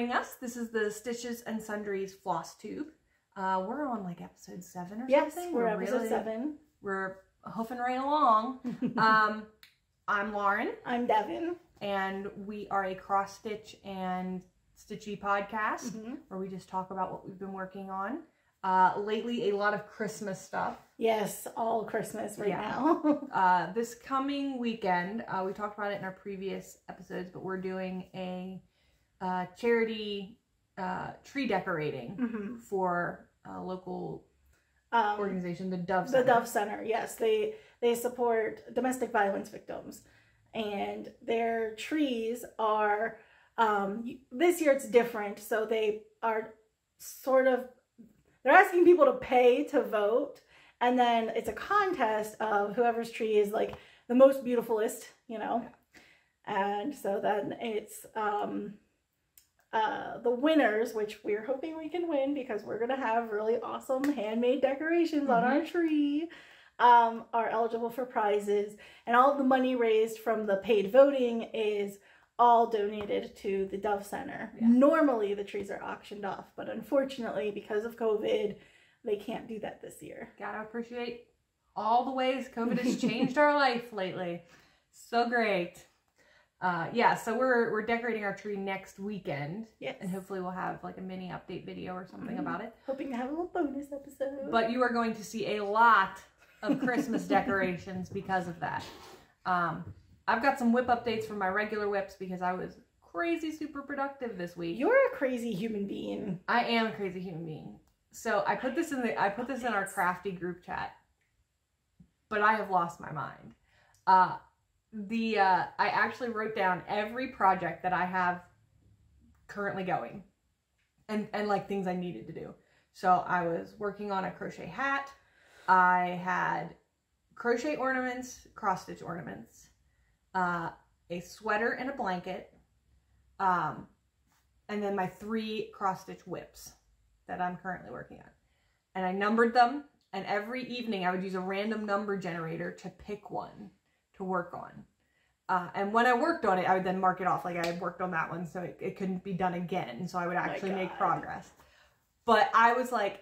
joining us. This is the Stitches and Sundries Flosstube. We're on like episode 7 or something. Yes, we're episode 7. We're hoofing right along. I'm Lauren. I'm Devyn. And we are a cross stitch and stitchy podcast where we just talk about what we've been working on. Lately, a lot of Christmas stuff. Yes, all Christmas now. This coming weekend, we talked about it in our previous episodes, but we're doing a charity tree decorating for a local organization, the Dove Center. The Dove Center, yes. They support domestic violence victims. And their trees are, this year it's different. So they are they're asking people to pay to vote. And then it's a contest of whoever's tree is like the most beautifulest, you know. And so then it's the winners, which we're hoping we can win because we're going to have really awesome handmade decorations on our tree, are eligible for prizes. And all of the money raised from the paid voting is all donated to the Dove Center. Yeah. Normally the trees are auctioned off, but unfortunately because of COVID, they can't do that this year. Gotta appreciate all the ways COVID has changed our life lately. So great. So we're decorating our tree next weekend. Yes. And hopefully we'll have like a mini update video or something about it. Hoping to have a little bonus episode. But you are going to see a lot of Christmas decorations because of that. I've got some whip updates from my regular whips because I was crazy super productive this week. You're a crazy human being. I am a crazy human being. So I put this in our crafty group chat, but I have lost my mind. I actually wrote down every project that I have currently going and like things I needed to do. So I was working on a crochet hat. I had crochet ornaments, cross stitch ornaments, a sweater and a blanket, and then my 3 cross stitch whips that I'm currently working on. And I numbered them, and every evening I would use a random number generator to pick one to work on. And when I worked on it, I would then mark it off. Like I had worked on that one, so it couldn't be done again. So I would actually make progress. But I was like,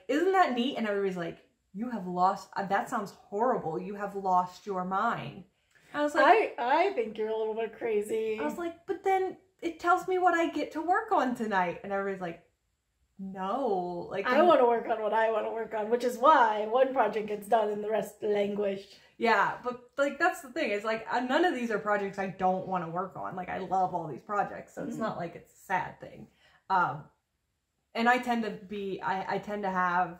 isn't that neat? And everybody's like, you have lost, that sounds horrible. You have lost your mind. I was like, I think you're a little bit crazy. I was like, but then it tells me what I get to work on tonight. And everybody's like, no. Like I want to work on what I want to work on, which is why one project gets done and the rest languish. Yeah, but like that's the thing. It's like none of these are projects I don't want to work on. Like I love all these projects, so it's not like it's a sad thing. And I tend to have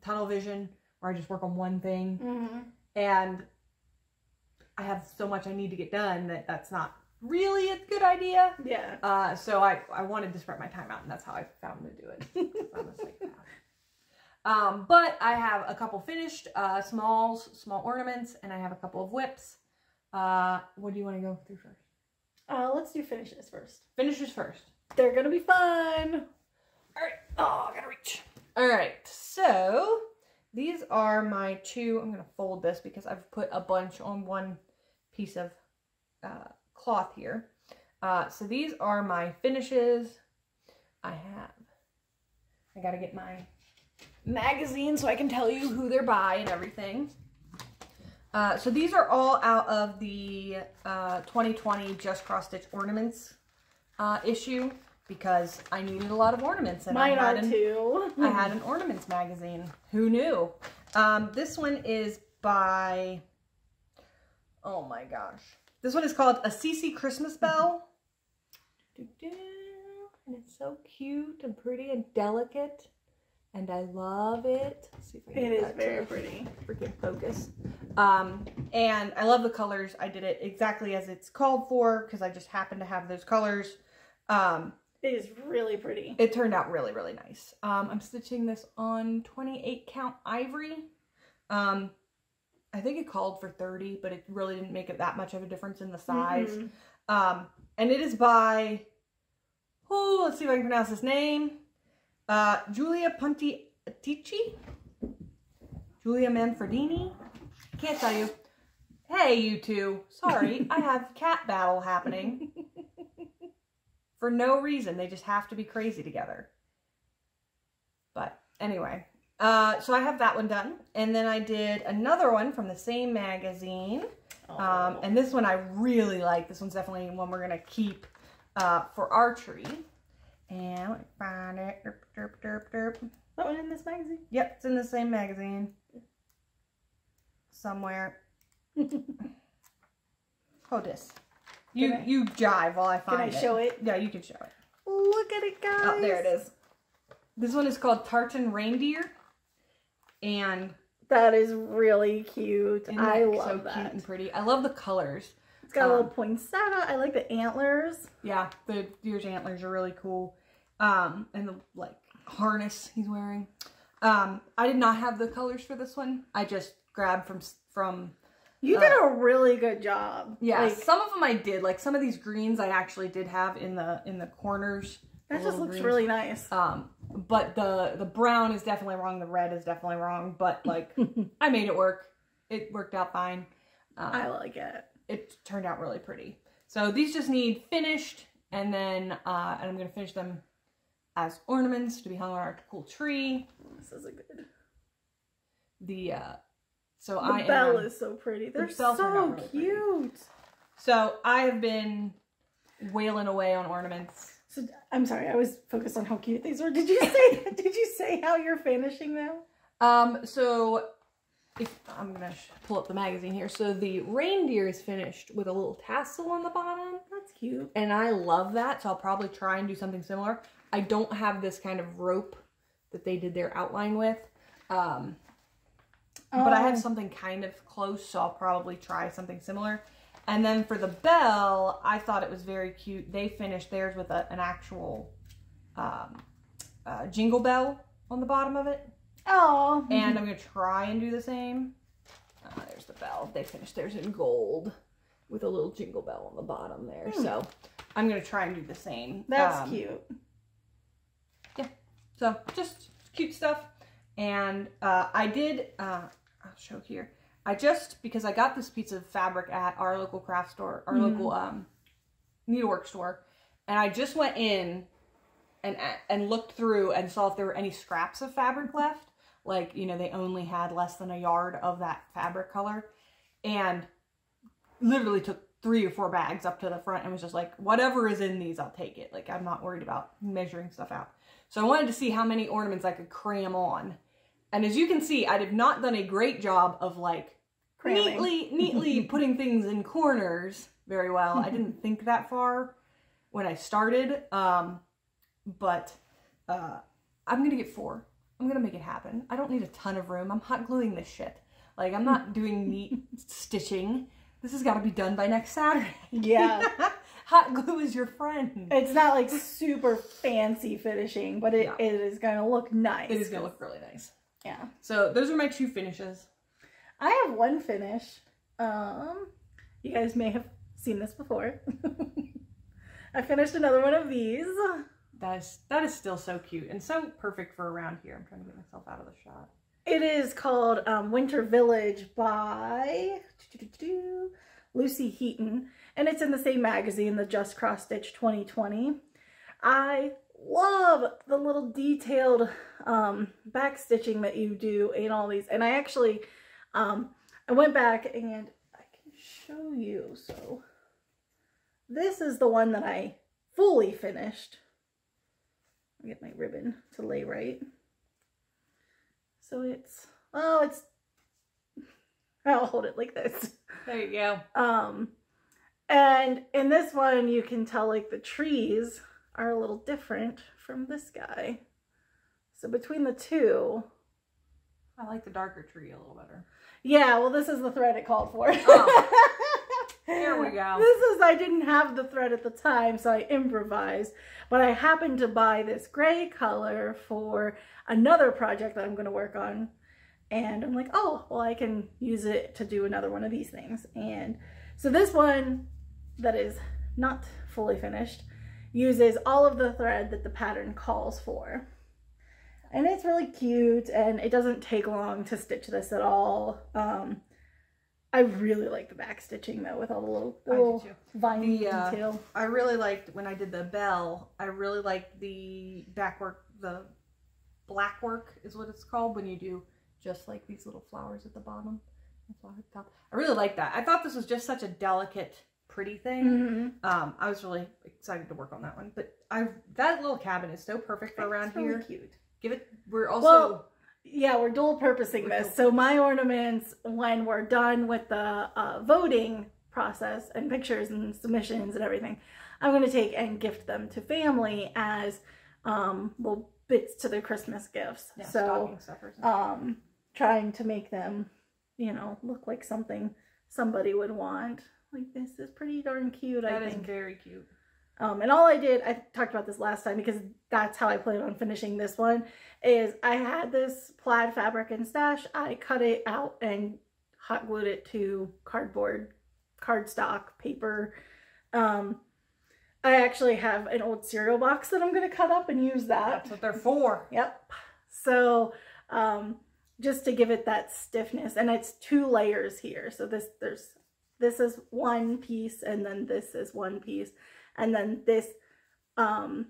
tunnel vision where I just work on one thing, and I have so much I need to get done that's not really a good idea. Yeah. So I wanted to spread my time out, and that's how I found to do it. I'm a psychopath. But I have a couple finished small ornaments, and I have a couple of whips. What do you want to go through first? Let's do finishes first. Finishes first. They're gonna be fun. All right. Oh, I gotta reach. All right. So these are my 2. I'm gonna fold this because I've put a bunch on one piece of cloth here. So these are my finishes. I gotta get my magazine so I can tell you who they're by and everything. So these are all out of the 2020 Just Cross Stitch Ornaments issue because I needed a lot of ornaments. And Mine are too. I had an ornaments magazine. Who knew? This one is by, oh my gosh. This one is called Assisi Christmas Bell. And it's so cute and pretty and delicate. And I love it. Let's see if I can get that very pretty. Freaking focus. And I love the colors. I did it exactly as it's called for because I just happen to have those colors. It is really pretty. It turned out really, really nice. I'm stitching this on 28 count ivory. I think it called for 30, but it really didn't make it that much of a difference in the size. And it is by, let's see if I can pronounce this name. Giulia Punti Antichi? Giulia Manfredini? Can't tell you. Hey, you two. Sorry, I have cat battle happening. for no reason. They just have to be crazy together. But anyway, so I have that one done. And then I did another one from the same magazine. And this one I really like. This one's definitely one we're going to keep for our tree. And let me find it. Derp, derp, derp, derp. That one in this magazine? Yep, it's in the same magazine. Somewhere. Hold this. You jive while I find it. Can I show it? Yeah, you can show it. Look at it, guys. Oh, there it is. This one is called Tartan Reindeer. And that is really cute. I love so that. Cute and pretty. I love the colors. It's got a little poinsettia. I like the antlers. Yeah, the deer's antlers are really cool. And the like harness he's wearing. I did not have the colors for this one. I just grabbed from you did a really good job. Yeah, like, some of them I did. Like some of these greens I actually did have in the corners. That just looks really nice. But the brown is definitely wrong. The red is definitely wrong. But like I made it work. It worked out fine. I like it. It turned out really pretty. So these just need finished, and then and I'm gonna finish them as ornaments to be hung on our cool tree. This is a good. The bell is so pretty. They're so really cute. Pretty. So I have been wailing away on ornaments. So I'm sorry, I was focused on how cute these are. Did you say how you're finishing them? So if I'm gonna pull up the magazine here. So the reindeer is finished with a little tassel on the bottom. That's cute. And I love that, so I'll probably try and do something similar. I don't have this kind of rope that they did their outline with. But I have something kind of close, so I'll probably try something similar. And then for the bell, I thought it was very cute. They finished theirs with an actual jingle bell on the bottom of it. Oh. And I'm going to try and do the same. There's the bell. They finished theirs in gold with a little jingle bell on the bottom there. So I'm going to try and do the same. That's cute. Yeah. So just cute stuff. And I did, I'll show here. Because I got this piece of fabric at our local craft store, our local needlework store. And I just went in and looked through and saw if there were any scraps of fabric left. Like, you know, they only had less than a yard of that fabric color. And literally took 3 or 4 bags up to the front and was just like, whatever is in these, I'll take it. Like, I'm not worried about measuring stuff out. So I wanted to see how many ornaments I could cram on. And as you can see, I have not done a great job of like neatly putting things in corners very well. I didn't think that far when I started. But I'm going to get 4. I'm going to make it happen. I don't need a ton of room. I'm hot gluing this shit. Like, I'm not doing neat stitching. This has got to be done by next Saturday. Yeah. Hot glue is your friend. It's not like super fancy finishing, but it is going to look nice. It is going to look really nice. Yeah. So those are my 2 finishes. I have 1 finish. You guys may have seen this before. I finished another one of these. That is still so cute and so perfect for around here. I'm trying to get myself out of the shot. It is called Winter Village by Lucie Heaton, and it's in the same magazine, the Just Cross Stitch 2020. I love the little detailed back stitching that you do in all these, and I actually I went back and I can show you. So this is the one that I fully finished. I'll get my ribbon to lay right. So I'll hold it like this. There you go. And in this one, you can tell like the trees are a little different from this guy. So between the 2, I like the darker tree a little better. Yeah, well, this is the thread it called for. Oh. Here we go. I didn't have the thread at the time, so I improvised. But I happened to buy this gray color for another project that I'm going to work on. And I'm like, oh, well, I can use it to do another one of these things. And so this one that is not fully finished uses all of the thread that the pattern calls for. And it's really cute, and it doesn't take long to stitch this at all. I really like the back stitching though, with all the little vine detail. I really liked when I did the bell. I really liked the back work. The black work is what it's called when you do just like these little flowers at the bottom. I really like that. I thought this was just such a delicate, pretty thing. I was really excited to work on that one. But that little cabin is so perfect for around here. Really cute. We're also yeah, we're dual purposing this. So my ornaments, when we're done with the voting process and pictures and submissions and everything, I'm going to take and gift them to family as little bits to their Christmas gifts. Yeah, so trying to make them, you know, look like something somebody would want. Like, this is pretty darn cute, I think. That is very cute. And all I did, I talked about this last time because that's how I plan on finishing this one, is I had this plaid fabric in stash. I cut it out and hot glued it to cardboard, cardstock, paper. I actually have an old cereal box that I'm going to cut up and use that. That's what they're for. Yep. So, just to give it that stiffness, and it's 2 layers here. So this is one piece, and then this is one piece. And then this, the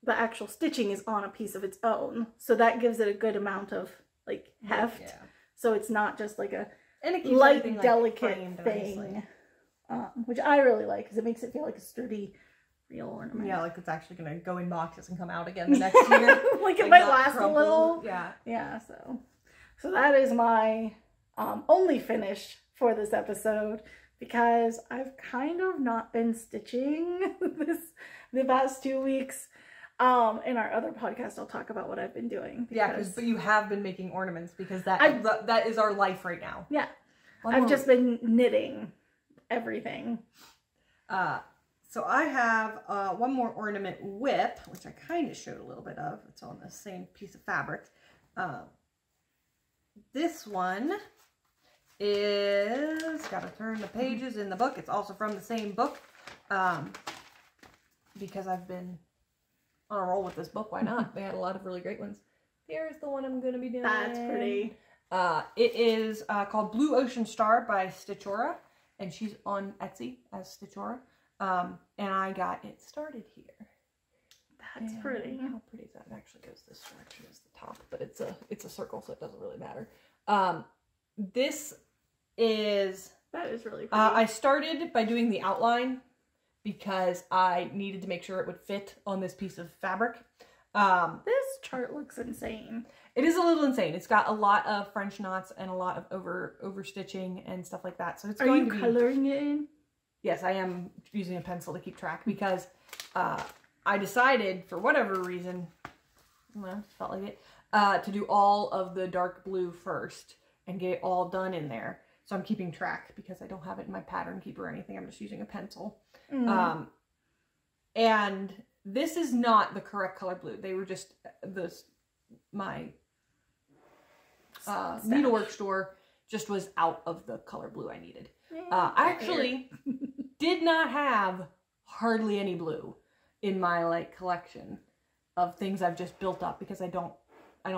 actual stitching is on a piece of its own. So that gives it a good amount of, like, heft. Yeah. So it's not just like a light, delicate thing. Which I really like, because it makes it feel like a sturdy, real ornament. Yeah, like it's actually going to go in boxes and come out again the next year. Like it might last a little. Yeah. Yeah, so that is my only finish for this episode, because I've kind of not been stitching the past 2 weeks. In our other podcast, I'll talk about what I've been doing. But you have been making ornaments, because that is our life right now. Yeah. I've just been knitting everything. So I have one more ornament whip, which I kind of showed a little bit of. It's on the same piece of fabric. This one is, gotta turn the pages in the book. It's also from the same book, because I've been on a roll with this book. Why not? They had a lot of really great ones. Here's the one I'm gonna be doing. That's pretty. It is called Blue Ocean Star by Stitchora, and she's on Etsy as Stitchora. And I got it started here. That's pretty. How pretty is that? It actually goes this direction as the top, but it's a circle, so it doesn't really matter. That is really pretty. I started by doing the outline because I needed to make sure it would fit on this piece of fabric. This chart looks insane. It is a little insane. It's got a lot of French knots and a lot of over stitching and stuff like that. So it's going to be... Are you coloring it in? Yes, I am using a pencil to keep track, because I decided, for whatever reason, felt like it, to do all of the dark blue first and get it all done in there. So I'm keeping track, because I don't have it in my pattern keeper or anything. I'm just using a pencil. And this is not the correct color blue. They were just my needlework store just was out of the color blue I needed. I actually did not have hardly any blue in my collection of things I've just built up, because I don't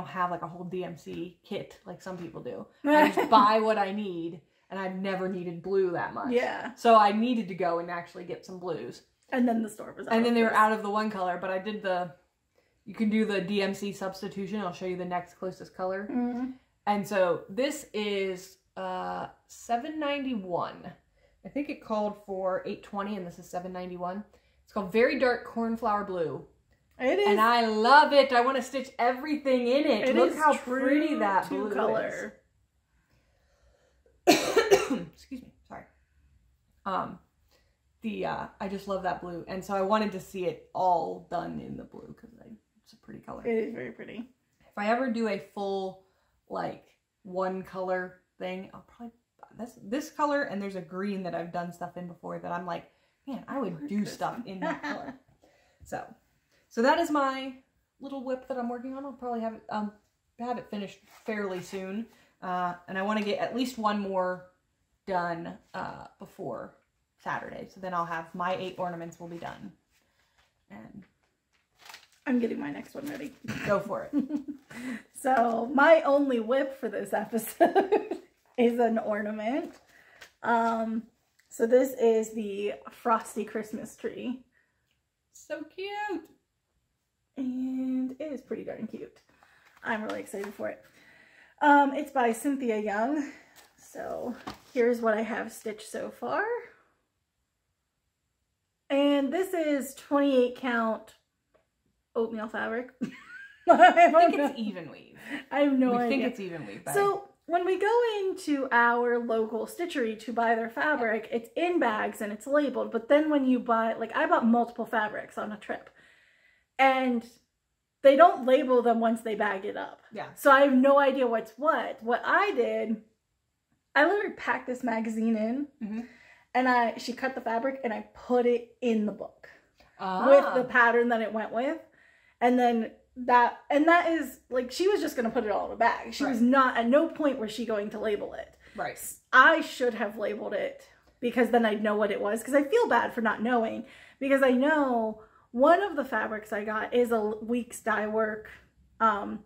have like a whole DMC kit like some people do. I just buy what I need, and I've never needed blue that much. Yeah. So I needed to go and actually get some blues. And then the store was out. And then they were out of the one color, but I did you can do the DMC substitution. I'll show you the next closest color. And so this is $7.91. I think it called for $8.20, and this is $7.91. It's called Very Dark Cornflower Blue. It is. And I love it. I want to stitch everything in it. Look how pretty that blue color is. Excuse me. Sorry. I just love that blue. And so I wanted to see it all done in the blue, because it's a pretty color. It is very pretty. If I ever do a full, one color thing, I'll probably this color, and there's a green that I've done stuff in before that I'm like, man, I would do stuff in that color. So that is my little whip that I'm working on. I'll probably have it finished fairly soon. And I want to get at least one more done before Saturday. So then I'll have my 8 ornaments will be done. And I'm getting my next one ready. Go for it. So my only whip for this episode is an ornament. So this is the Frosty Christmas tree. So cute. And it is pretty darn cute. I'm really excited for it. It's by Cynthia Young. So here's what I have stitched so far. And this is 28 count oatmeal fabric. I think it's evenweave. I have no idea. I think it's evenweave. So when we go into our local stitchery to buy their fabric, it's in bags and it's labeled. But then when you buy, like I bought multiple fabrics on a trip. And they don't label them once they bag it up. Yeah. So I have no idea what's what. What I did, I literally packed this magazine in, and she cut the fabric and I put it in the book with the pattern that it went with. And then that is like, she was just going to put it all in a bag. She was not, at no point was she going to label it. Right. I should have labeled it because then I'd know what it was, because I feel bad for not knowing, because I know one of the fabrics I got is a Weeks dye work, hand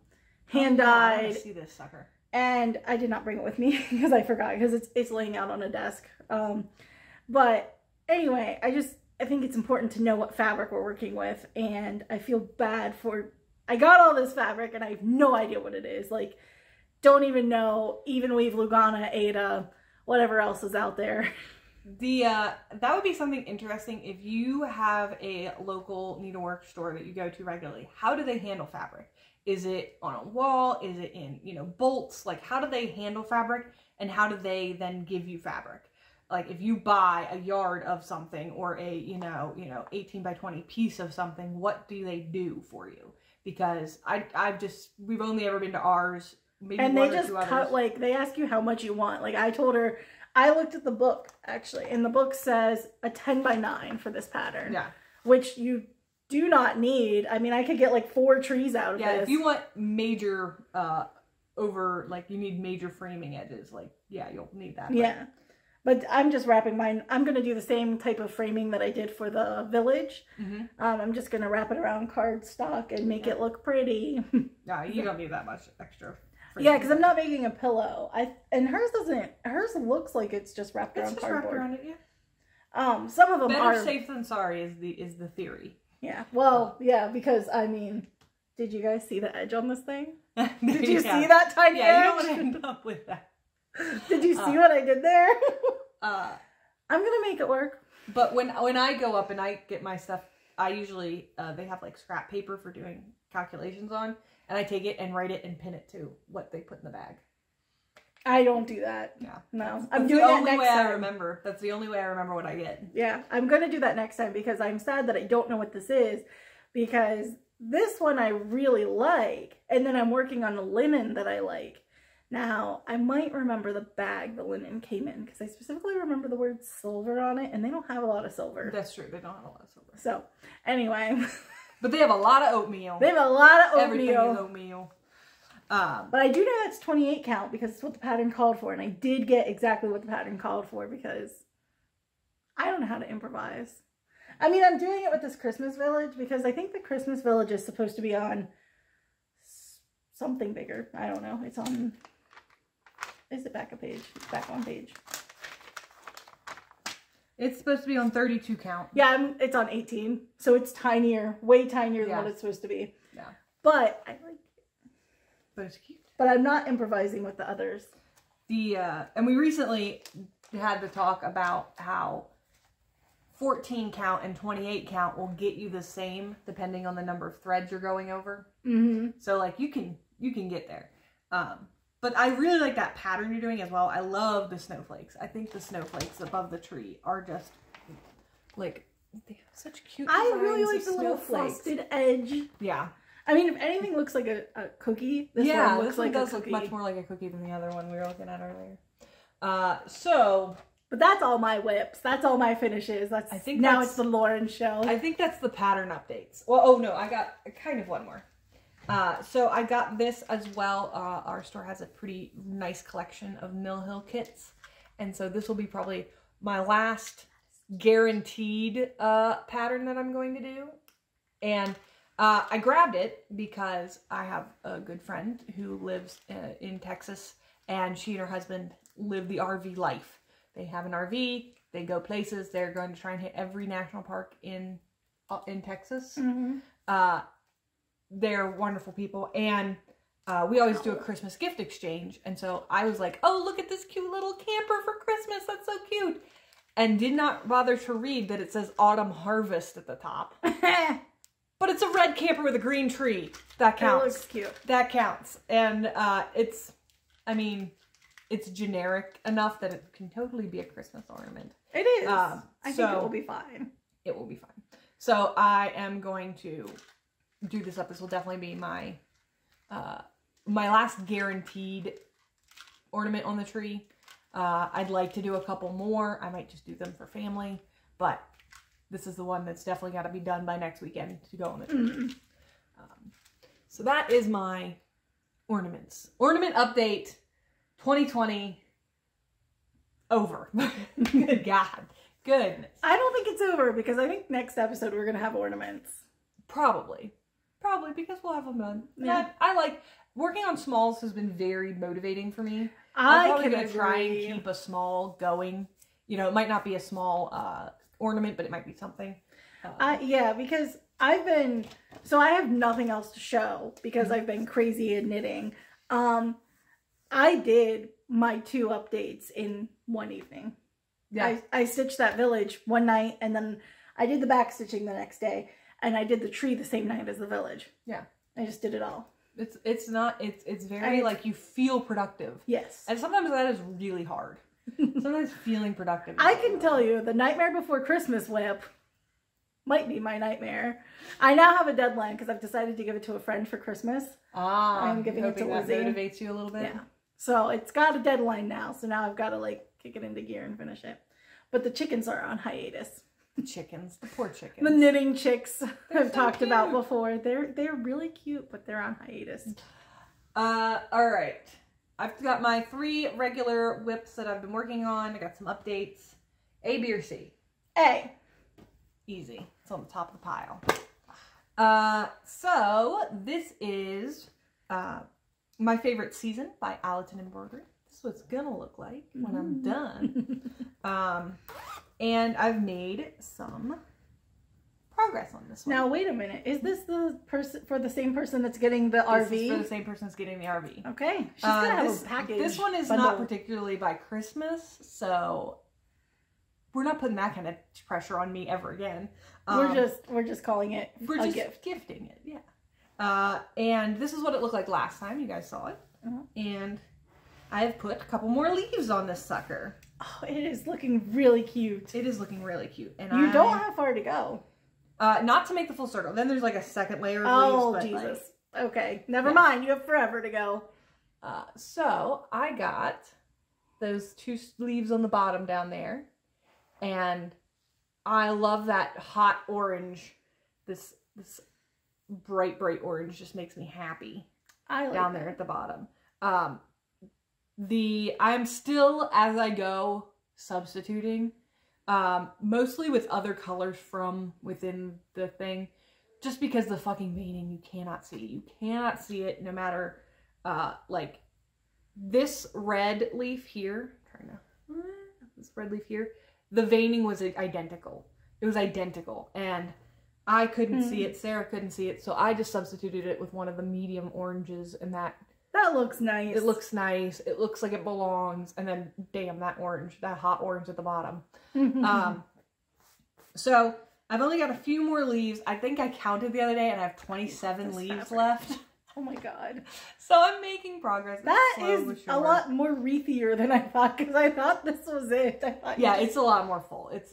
dyed. I see this sucker. And I did not bring it with me because I forgot, because it's laying out on a desk. But anyway, I think it's important to know what fabric we're working with, and I feel bad for, I got all this fabric and I have no idea what it is. Like, don't even know, Evenweave, Lugana, Ada, whatever else is out there. That would be something interesting if you have a local needlework store that you go to regularly. How do they handle fabric? Is it on a wall? Is it in, bolts? Like, how do they handle fabric, and how do they then give you fabric? Like, if you buy a yard of something or a, 18 by 20 piece of something, what do they do for you? Because we've only ever been to ours, maybe and one they or just two cut, others. like, they ask you how much you want. Like, I told her, I looked at the book, actually, and the book says a 10 by 9 for this pattern. Yeah. Which you do not need. I mean, I could get like 4 trees out of this. Yeah, if you want major, you need major framing edges, like, yeah, you'll need that. Yeah. But I'm just wrapping mine. I'm going to do the same type of framing that I did for the village. I'm just going to wrap it around cardstock and make it look pretty. No, you don't need that much extra. Yeah, because I'm not making a pillow. And hers doesn't. Hers looks like it's just wrapped around cardboard. Wrapped around it, yeah. Some of them are better safe than sorry is the theory. Yeah. Well, yeah, because I mean, did you guys see the edge on this thing? Did you see that tiny edge? Yeah, you don't want to end up with that. Did you see what I did there? I'm gonna make it work. But when I go up and I get my stuff, I usually they have like scrap paper for doing calculations on. And I take it and write it and pin it to what they put in the bag. I don't do that. Yeah. No. I'm doing that next time. That's the only way I remember. That's the only way I remember what I get. Yeah. I'm going to do that next time because I'm sad that I don't know what this is. Because this one I really like. And then I'm working on a linen that I like. Now, I might remember the bag the linen came in. Because I specifically remember the word silver on it. And they don't have a lot of silver. That's true. They don't have a lot of silver. So, anyway... But they have a lot of oatmeal. They have a lot of oatmeal. Everything is oatmeal. But I do know that's 28 count because it's what the pattern called for. And I did get exactly what the pattern called for because I don't know how to improvise. I mean, I'm doing it with this Christmas village because I think the Christmas village is supposed to be on something bigger. I don't know. It's on... Is it back a page? It's back one page. It's supposed to be on 32 count. Yeah, it's on 18. So it's tinier, way tinier than what it's supposed to be. Yeah. But I like it. But it's cute. But I'm not improvising with the others. And we recently had to talk about how 14 count and 28 count will get you the same depending on the number of threads you're going over. So like you can get there. But I really like that pattern you're doing as well. I love the snowflakes. I think the snowflakes above the tree are just like, they have such cute designs. I really like the little frosted edge. Yeah. I mean, if anything looks like a cookie, this one looks like a cookie. Does look much more like a cookie than the other one we were looking at earlier. But that's all my whips. That's all my finishes. Now it's the Lauren show. I think that's the pattern updates. Well, oh no, I got kind of one more. So I got this as well. Our store has a pretty nice collection of Mill Hill kits. And so this will be probably my last guaranteed pattern that I'm going to do. And I grabbed it because I have a good friend who lives in Texas, and she and her husband live the RV life. They have an RV, they go places, they're going to try and hit every national park in Texas. They're wonderful people, and we always do a Christmas gift exchange, and so I was like, oh, look at this cute little camper for Christmas, that's so cute, and did not bother to read that it says Autumn Harvest at the top. But it's a red camper with a green tree. That counts. It looks cute. That counts. And it's generic enough that it can totally be a Christmas ornament. It is. I think it will be fine. It will be fine. So I am going to do this up. This will definitely be my my last guaranteed ornament on the tree. I'd like to do a couple more. I might just do them for family, but this is the one that's definitely got to be done by next weekend to go on the tree. So that is my ornaments. Ornament update 2020 over. Good God. Goodness. I don't think it's over because I think next episode we're going to have ornaments. Probably because we'll have them done. Yeah. I like working on smalls has been very motivating for me. I'm probably going to try and keep a small going. You know, it might not be a small ornament, but it might be something. Yeah, because I have nothing else to show because I've been crazy at knitting. I did my 2 updates in one evening. Yeah. I stitched that village one night, and then I did the back stitching the next day, and I did the tree the same night as the village. Yeah. I just did it all. It's very like you feel productive. Yes. And sometimes that is really hard. Sometimes feeling productive. I can tell you, the Nightmare Before Christmas whip might be my nightmare. I now have a deadline because I've decided to give it to a friend for Christmas. I'm giving it to Lizzie. That motivates you a little bit. Yeah. So it's got a deadline now. So now I've got to like kick it into gear and finish it. But the chickens are on hiatus. The chickens, the poor chickens. The knitting chicks I've talked about before. They're really cute, but they're on hiatus. All right. I've got my 3 regular whips that I've been working on. I got some updates. A, B, or C? A. Easy. It's on the top of the pile. So this is my favorite season by Aliton Embroidery. This is what it's gonna look like when I'm done. And I've made some progress on this one. Now wait a minute. Is this the person for the same person that's getting the RV? This is for the same person that's getting the RV. Okay. She's gonna have a package. This one is not particularly by Christmas, so we're not putting that kind of pressure on me ever again. We're just calling it a gift. Gifting it, yeah. And this is what it looked like last time. You guys saw it. And I've put a couple more leaves on this sucker. Oh, it is looking really cute. It is looking really cute. And you don't have far to go. Not to make the full circle. Then there's like a second layer of leaves. Oh, Jesus. Like, okay. Never mind. You have forever to go. So I got those 2 leaves on the bottom down there. And I love that hot orange. This bright orange just makes me happy. I like down there at the bottom. I'm still, as I go, substituting. Mostly with other colors from within the thing. Just because the fucking veining you cannot see. You cannot see it no matter, like, this red leaf here. This red leaf here. The veining was identical. It was identical. And I couldn't see it. Sarah couldn't see it. So I just substituted it with one of the medium oranges. And that looks nice. It looks nice. It looks like it belongs. And then, damn, that orange. That hot orange at the bottom. So I've only got a few more leaves. I think I counted the other day and I have 27 leaves left. Oh my God. So I'm making progress. That is a lot more wreathier than I thought, because I thought this was it. Yeah, it's a lot more full. It's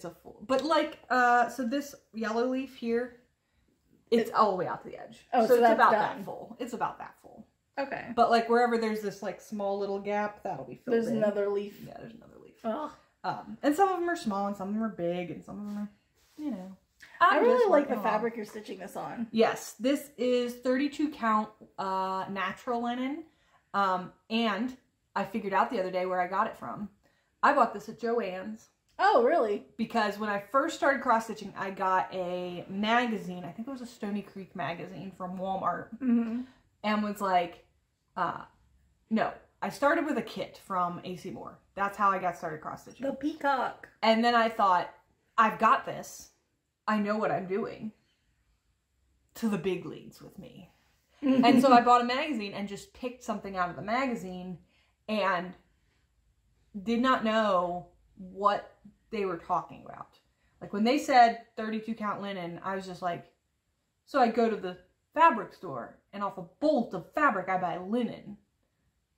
a full. But like, so this yellow leaf here, it's all the way out to the edge. Oh, so it's that's about done. that full. It's about that full. Okay. But like wherever there's this like small little gap, that'll be filled There's another leaf. Yeah, there's another leaf. Oh. And some of them are small and some of them are big and some of them are, you know. I really like the fabric you're stitching this on. Yes, this is 32 count natural linen. And I figured out the other day where I got it from. I bought this at Joann's. Oh, really? Because when I first started cross stitching, I got a magazine. I think it was a Stoney Creek magazine from Walmart. And was like, no, I started with a kit from AC Moore. That's how I got started cross stitching. The peacock. And then I thought, I've got this. I know what I'm doing. To the big leagues with me. And so I bought a magazine and just picked something out of the magazine and did not know what they were talking about. Like when they said 32 count linen, I was just like, so I go to the fabric store and off a bolt of fabric I buy linen,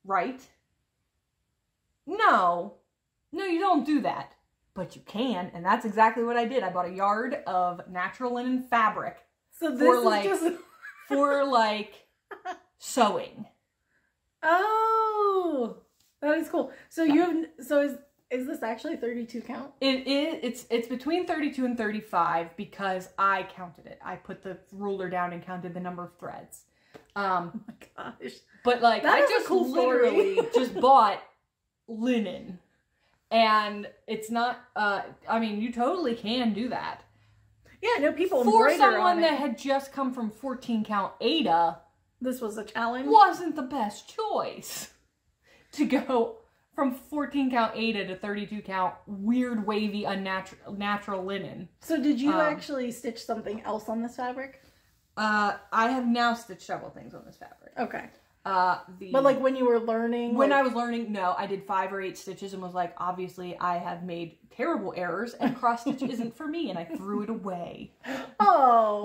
right? No, you don't do that, but you can. And that's exactly what I did. I bought a yard of natural linen fabric. So this is like, just... for like sewing. Oh, that is cool. So you have, so is this actually 32 count? It is. It's between 32 and 35 because I counted it. I put the ruler down and counted the number of threads. Oh my gosh. But like, that I just cool literally just bought linen, and it's not. I mean, you totally can do that. Yeah, no, people for someone that had just come from 14 count Ada. This was a challenge. Wasn't the best choice to go from 14 count Ada to 32 count weird wavy unnatural linen. So did you actually stitch something else on this fabric? I have now stitched several things on this fabric. Okay. But like when you were learning? When I was learning, no, I did 5 or 8 stitches and was like, obviously I have made terrible errors and cross stitch isn't for me, and I threw it away. Oh.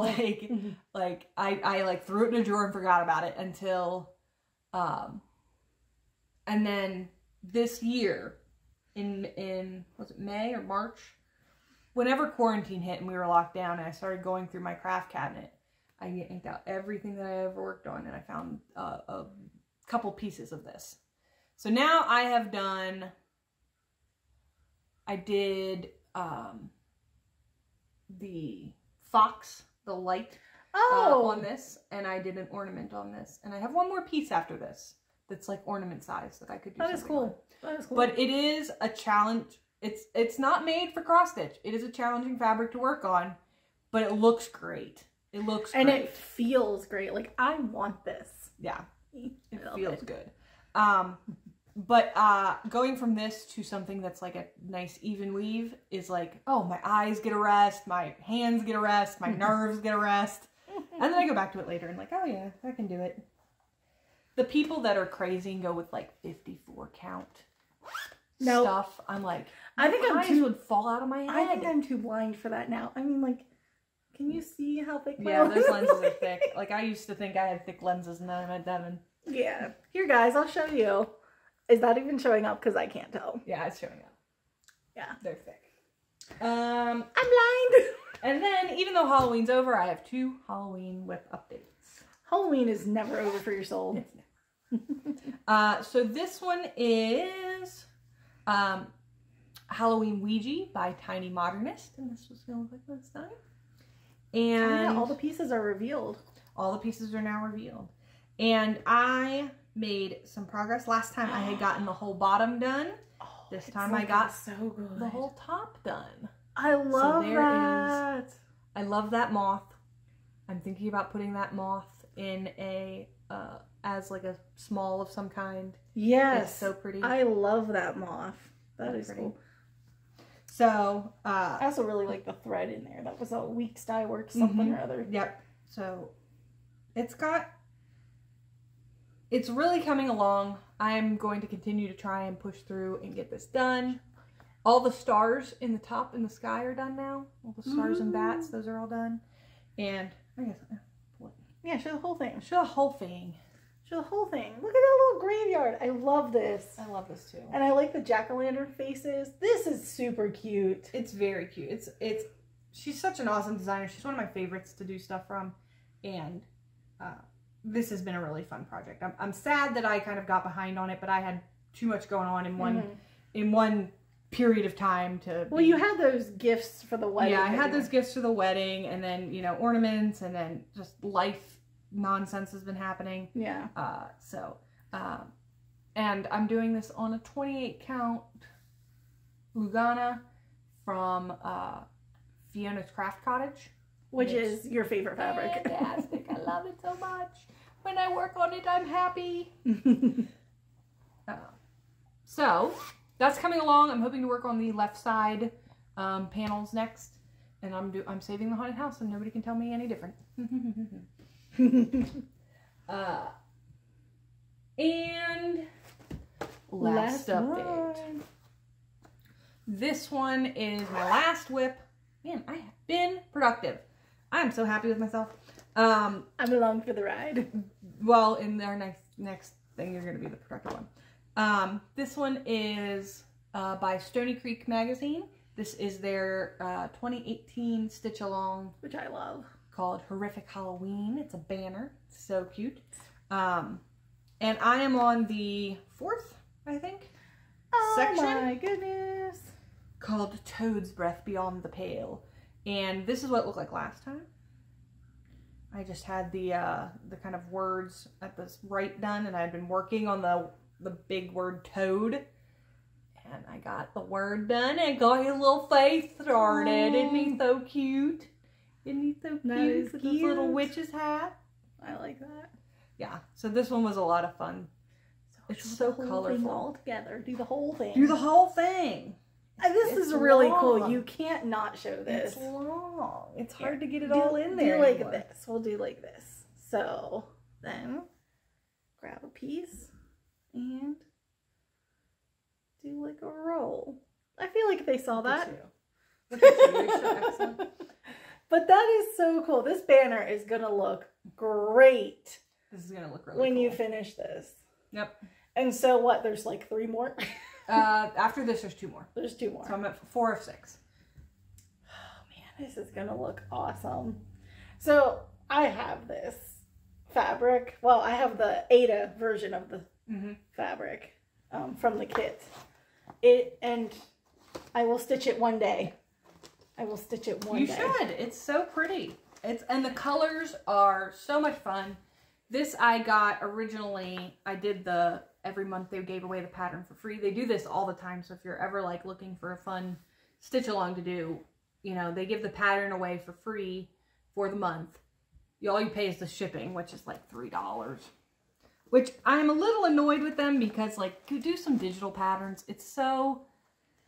like I like threw it in a drawer and forgot about it until, and then this year in was it May or March? Whenever quarantine hit and we were locked down and I started going through my craft cabinet, I yanked out everything that I ever worked on and I found a couple pieces of this. So now I have done, I did the fox, the light on this, and I did an ornament on this. And I have one more piece after this that's like ornament size that I could do. That is cool. That is cool. But it is a challenge. It's not made for cross stitch. It is a challenging fabric to work on, but it looks great. It looks great. And it feels great. Like, I want this. Yeah. It feels good. But going from this to something that's like a nice even weave is like, oh, my eyes get a rest, my hands get a rest, my nerves get a rest. And then I go back to it later and like, oh yeah, I can do it. The people that are crazy and go with like 54 count stuff, I'm like, I think my eyes would fall out of my head. I think I'm too blind for that now. I mean, like, can you see how thick my those lenses are thick. Like, I used to think I had thick lenses and then I met Devynn. Yeah. Here, guys, I'll show you. Is that even showing up? Because I can't tell. Yeah, it's showing up. Yeah. They're thick. I'm blind. And then, even though Halloween's over, I have 2 Halloween whip updates. Halloween is never over for your soul. It's never. So this one is Halloween Ouija by Tiny Modernist. And this was going to look like this time. And yeah, all the pieces are revealed. All the pieces are now revealed. And I made some progress. Last time I had gotten the whole bottom done. Oh, this time I got so good. The whole top done. I love that. I love that moth. I'm thinking about putting that moth in a, as like a small of some kind. Yes. It's so pretty. I love that moth. That is cool. So, I also really like the thread in there. That was a Weeks Dye Works something or other. Yep. So, it's really coming along. I'm going to continue to try and push through and get this done. All the stars in the top in the sky are done now. All the stars and bats, those are all done. And I guess, yeah, show the whole thing. Show the whole thing. Show the whole thing. Look at that little graveyard. I love this. I love this too. And I like the jack-o'-lantern faces. This is super cute. It's very cute. She's such an awesome designer. She's one of my favorites to do stuff from. And this has been a really fun project. I'm sad that I kind of got behind on it, but I had too much going on in one period of time to. Well, you had those gifts for the wedding. Yeah, I had those gifts for the wedding, and then ornaments, and then just life nonsense has been happening. Yeah. And I'm doing this on a 28 count Lugana from Fiona's Craft Cottage. Which is your favorite fabric. Fantastic. I love it so much. When I work on it, I'm happy. So that's coming along. I'm hoping to work on the left side panels next. And I'm saving the haunted house, and nobody can tell me any different. And last update. This one is my last whip. Man, I have been productive. I'm so happy with myself. I'm along for the ride. Well, in our next thing, you're going to be the productive one. This one is by Stoney Creek magazine. This is their 2018 stitch along, which I love, called Horrific Halloween. It's a banner. It's so cute. And I am on the 4th, I think, section. Oh my goodness. Called Toad's Breath Beyond the Pale. And this is what it looked like last time. I just had the kind of words at the right done, and I had been working on the big word toad. And I got the word done and got his little face started. Isn't he so cute? Isn't he so cute with his little witch's hat? I like that. Yeah, so this one was a lot of fun. So it's so colorful. All together. Do the whole thing. Do the whole thing. This is really cool. You can't not show this. It's long. It's hard to get it all in there. Do like this. We'll do like this. So then grab a piece and do like a roll. I feel like they saw that. Look at you. You're so excellent. But that is so cool. This banner is going to look great. This is going to look really when cool. you finish this. Yep. And so what? There's like 3 more? After this, there's 2 more. There's 2 more. So I'm at 4 of 6. Oh man, this is going to look awesome. So I have this fabric. Well, I have the Ada version of the fabric from the kit. And I will stitch it one day. I will stitch it one day. You should. It's so pretty. And the colors are so much fun. This I got originally, I did every month they gave away the pattern for free. They do this all the time. So if you're ever like looking for a fun stitch along to do, you know, they give the pattern away for free for the month. All you pay is the shipping, which is like $3. Which I'm a little annoyed with them because like, do some digital patterns. It's so,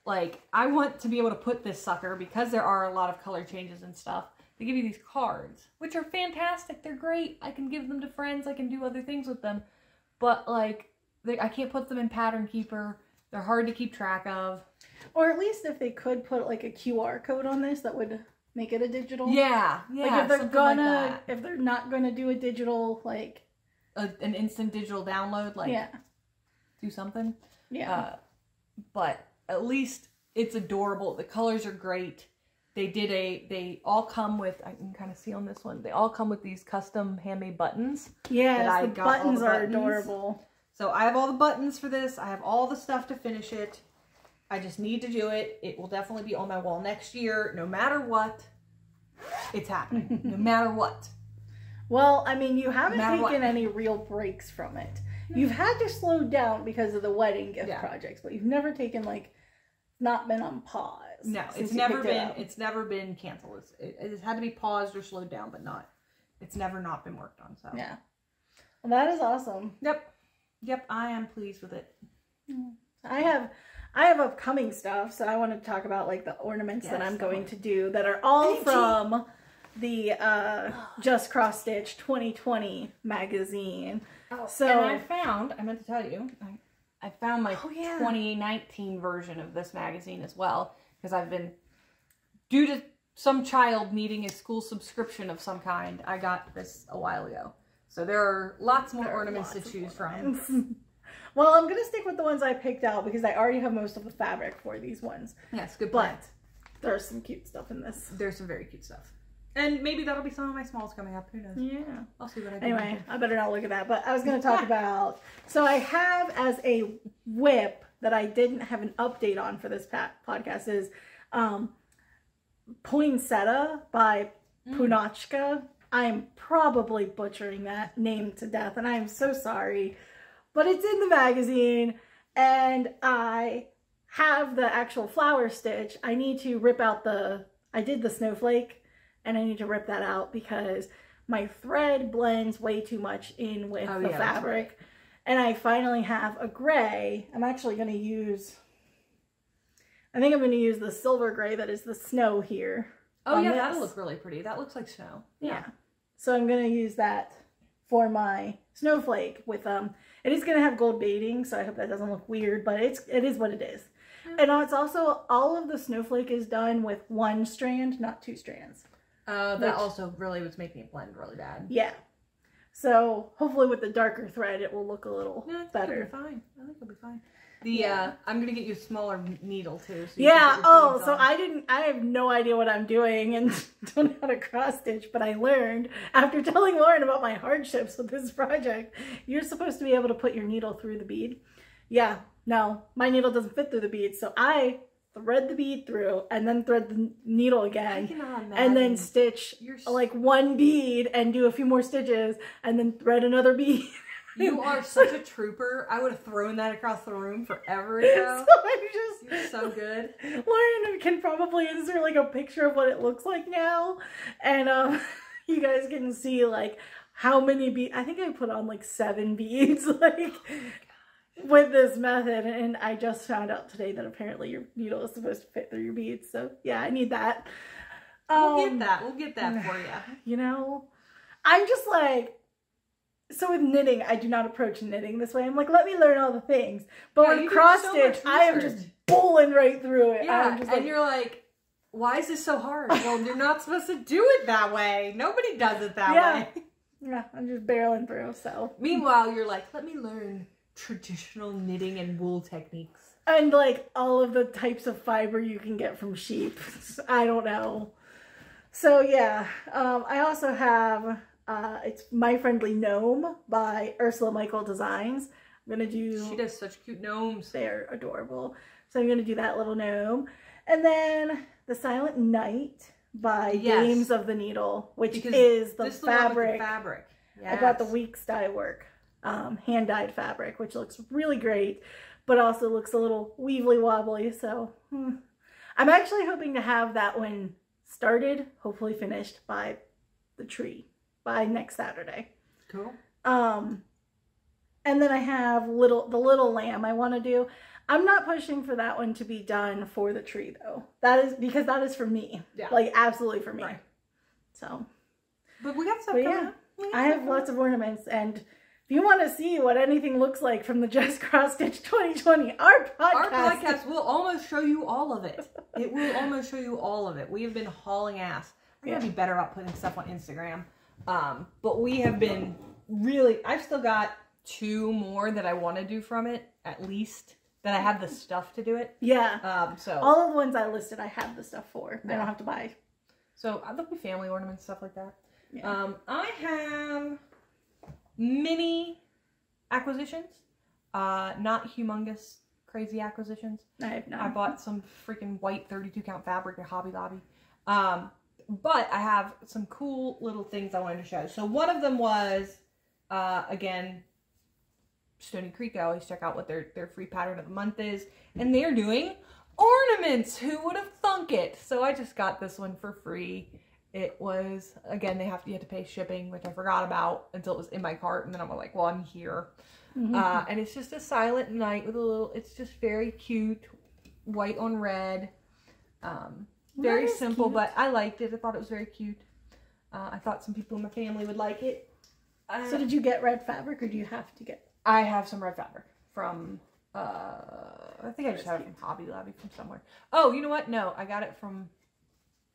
like, I want to be able to put this sucker because there are a lot of color changes and stuff. They give you these cards, which are fantastic. They're great. I can give them to friends. I can do other things with them. But like, I can't put them in Pattern Keeper. They're hard to keep track of. Or at least if they could put like a QR code on this, that would make it a digital. Yeah, yeah. Like if they're not gonna do a digital, like an instant digital download, like do something. Yeah. But at least it's adorable. The colors are great. They all come with, I can kind of see on this one, they all come with these custom handmade buttons. Yes, the buttons are adorable. So I have all the buttons for this. I have all the stuff to finish it. I just need to do it. It will definitely be on my wall next year. No matter what, it's happening. No matter what. Well, I mean, you haven't taken any real breaks from it. You've had to slow down because of the wedding gift projects, but you've never taken, like, not been on pause. No, it's never been canceled. It's had to be paused or slowed down, but it's never not been worked on. So yeah, well, that is awesome. Yep, I am pleased with it. I have upcoming stuff, so I want to talk about like the ornaments that I'm going to do that are all from the Just Cross Stitch 2020 magazine. Oh, so and I meant to tell you, I found my 2019 version of this magazine as well, because I've been, due to some child needing a school subscription of some kind, I got this a while ago. So there are lots more ornaments to choose from. Well, I'm going to stick with the ones I picked out because I already have most of the fabric for these ones. Yes, good plan. But there's some cute stuff in this. There's some very cute stuff. And maybe that'll be some of my smalls coming up. Who knows? Yeah. I'll see what I do. Anyway, I better not look at that. But I was going to talk about... So I have as a whip that I didn't have an update on for this podcast is Poinsettia by Punachka. I'm probably butchering that name to death, and I'm so sorry. But it's in the magazine, and I have the actual flower stitch. I need to rip out I did the snowflake, and I need to rip that out because my thread blends way too much in with the fabric. And I finally have a gray. I'm actually going to use, I think I'm going to use the silver gray that is the snow here. Oh yeah, that'll look really pretty. That looks like snow. Yeah. So I'm going to use that for my snowflake with, it is going to have gold beading, so I hope that doesn't look weird, but it is what it is. Yeah. And it's also, all of the snowflake is done with one strand, not two strands. That also really was making it blend really bad. Yeah. So hopefully with the darker thread, it will look a little better. It'll be fine. I think it'll be fine. The I'm gonna get you a smaller needle too. So so I have no idea what I'm doing and don't know how to cross stitch, but I learned after telling Lauren about my hardships with this project, you're supposed to be able to put your needle through the bead. Yeah, no, my needle doesn't fit through the bead, so I thread the bead through and then thread the needle again and then stitch like one bead and do a few more stitches and then thread another bead. You are such a trooper. I would have thrown that across the room forever ago. So you're so good. Lauren can probably insert like a picture of what it looks like now, and you guys can see like how many beads. I think I put on like 7 beads like with this method, and I just found out today that apparently your needle is supposed to fit through your beads. So yeah, I need that. We'll get that for you. You know, I'm just like, so with knitting, I do not approach knitting this way. I'm like, let me learn all the things. But with cross stitch, I am just bowling right through it. Yeah, and you're like, why is this so hard? Well, you're not supposed to do it that way. Nobody does it that way. Yeah, I'm just barreling through, so. Meanwhile, you're like, let me learn traditional knitting and wool techniques. And like all of the types of fiber you can get from sheep. I don't know. So yeah, I also have, it's My Friendly Gnome by Ursula Michael Designs. I'm going to do... She does such cute gnomes. They're adorable. So I'm going to do that little gnome. And then The Silent Night by Games of the Needle, which is the fabric. Yes. I got the Weeks dye work, hand-dyed fabric, which looks really great, but also looks a little weevely wobbly. So I'm actually hoping to have that one started, hopefully finished by the tree by next Saturday. Cool. And then I have the little lamb I want to do. I'm not pushing for that one to be done for the tree though. That is because that is for me. Yeah. Like absolutely for me. Right. So. But we got stuff coming up. I have lots of ornaments, and if you want to see what anything looks like from the Just Cross Stitch 2020, our podcast will almost show you all of it. It will almost show you all of it. We have been hauling ass. I'm going to be better about putting stuff on Instagram. But we have been really, I've still got 2 more that I want to do from it, at least, that I have the stuff to do it. Yeah. So all of the ones I listed, I have the stuff for. Yeah. I don't have to buy. So there'll be family ornaments, stuff like that. Yeah. I have mini acquisitions, not humongous, crazy acquisitions. I have not. I bought some freaking white 32 count fabric at Hobby Lobby. But I have some cool little things I wanted to show. So one of them was, again, Stoney Creek. I always check out what their free pattern of the month is. And they're doing ornaments. Who would have thunk it? So I just got this one for free. It was, again, you had to pay shipping, which I forgot about until it was in my cart. And then I'm like, well, I'm here. And it's just a silent night with a little, it's just very cute, white on red. Very simple, but I liked it. I thought it was very cute. I thought some people in my family would like it. So did you get red fabric, or do you have to get? I have some red fabric from, I think I just have it from Hobby Lobby from somewhere. Oh, you know what? No, I got it from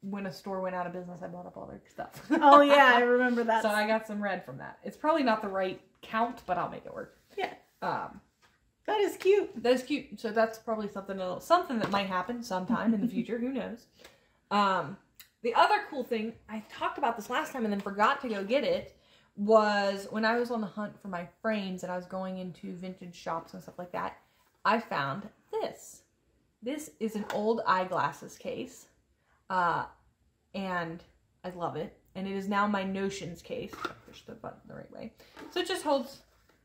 when a store went out of business. I bought up all their stuff. Oh yeah, I remember that. So I got some red from that. It's probably not the right count, but I'll make it work. Yeah. That is cute. That is cute. So that's probably something that might happen sometime in the future. Who knows? The other cool thing, I talked about this last time and then forgot to go get it, was when I was on the hunt for my frames and I was going into vintage shops and stuff like that, I found this. This is an old eyeglasses case. And I love it. And it is now my Notions case. I'll push the button the right way. So it just holds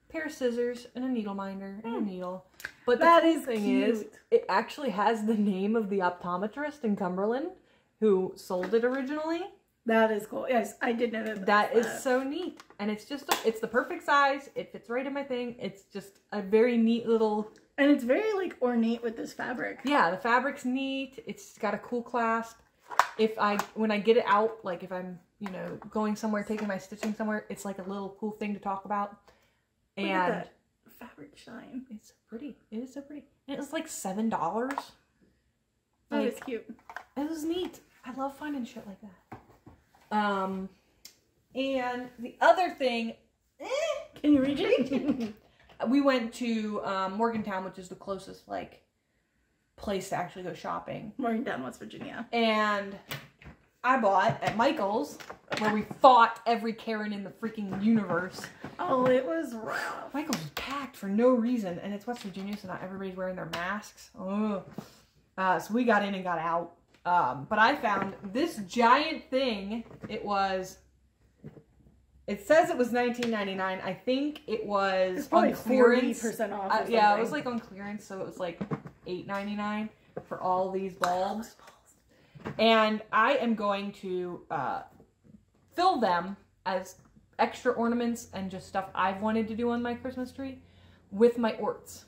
a pair of scissors and a needle minder and a needle. But the cool thing is, it actually has the name of the optometrist in Cumberland who sold it originally. That is cool. Yes, I did know that. That is so neat. And it's just, it's the perfect size. It fits right in my thing. It's just a very neat little... And it's very, like, ornate with this fabric. Yeah, the fabric's neat. It's got a cool clasp. When I get it out, like if I'm, you know, going somewhere, taking my stitching somewhere, it's like a little cool thing to talk about. Look at that fabric shine. It's so pretty. It is so pretty. And it was like $7. That is cute. It was neat. I love finding shit like that. And the other thing, can you reach it? We went to Morgantown, which is the closest like place to actually go shopping. Morgantown, West Virginia. And I bought at Michael's, where we fought every Karen in the freaking universe. Oh, it was rough. Michael's was packed for no reason, and it's West Virginia, so not everybody's wearing their masks. Oh. So we got in and got out. But I found this giant thing. It says it was $19.99. I think it was on clearance. 40% off. Yeah, it was like on clearance, so it was like $8.99 for all these bulbs. And I am going to fill them as extra ornaments and just stuff I've wanted to do on my Christmas tree with my orts.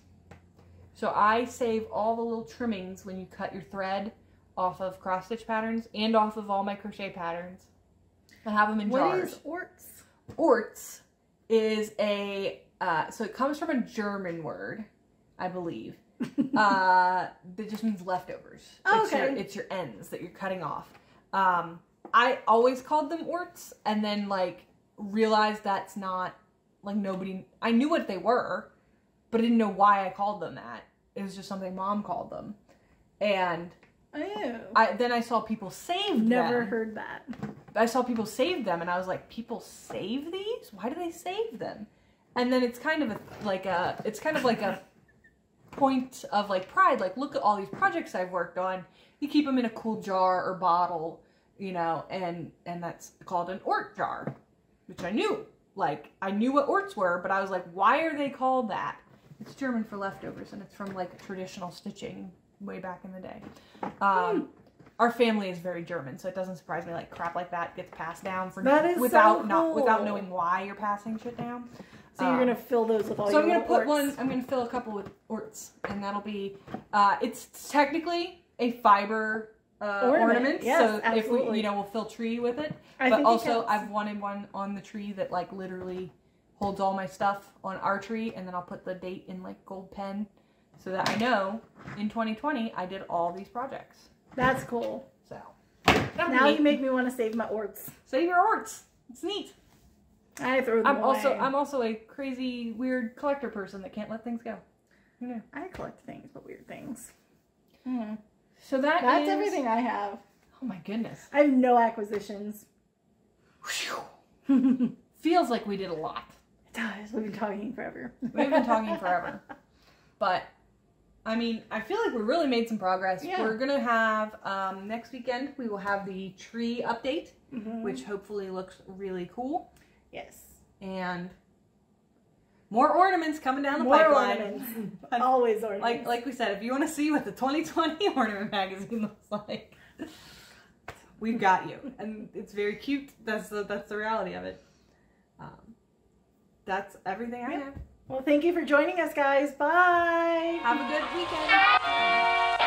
So I save all the little trimmings when you cut your thread off of cross stitch patterns and off of all my crochet patterns. I have them in jars. What is orts? Orts is so it comes from a German word, I believe. That just means leftovers. Oh, okay. It's your ends that you're cutting off. I always called them orts, and then like realized that's not like I knew what they were, but I didn't know why I called them that. It was just something Mom called them. And then I saw people save them. Never heard that. I saw people save them, and I was like, people save these? Why do they save them? And then it's kind of like a point of like pride. Like, look at all these projects I've worked on. You keep them in a cool jar or bottle, you know, and that's called an ort jar, which I knew. Like, I knew what orts were, but I was like, why are they called that? It's German for leftovers, and it's from like traditional stitching way back in the day. Our family is very German, so it doesn't surprise me like crap like that gets passed down without knowing why you're passing shit down. So you're gonna fill those with all your orts. I'm gonna fill a couple with orts, and that'll be it's technically a fiber ornament. Yes, so absolutely. if we'll fill tree with it. But also I've wanted one on the tree that like literally holds all my stuff on our tree, and then I'll put the date in like gold pen so that I know in 2020 I did all these projects. That's cool. So now you make me want to save my orts. Save your orts. It's neat. I throw them away. I'm also a crazy weird collector person that can't let things go. Who knew? I collect things, but weird things. So that's everything I have. Oh my goodness. I have no acquisitions. Feels like we did a lot. It does. We've been talking forever. We've been talking forever. But I mean, I feel like we really made some progress. Yeah. We're going to have, next weekend, we will have the tree update, which hopefully looks really cool. Yes. And more ornaments coming down the pipeline. Ornaments. Always ornaments. Like we said, if you want to see what the 2020 ornament magazine looks like, we've got you. And it's very cute. That's the reality of it. That's everything I have. Well, thank you for joining us, guys. Bye. Have a good weekend.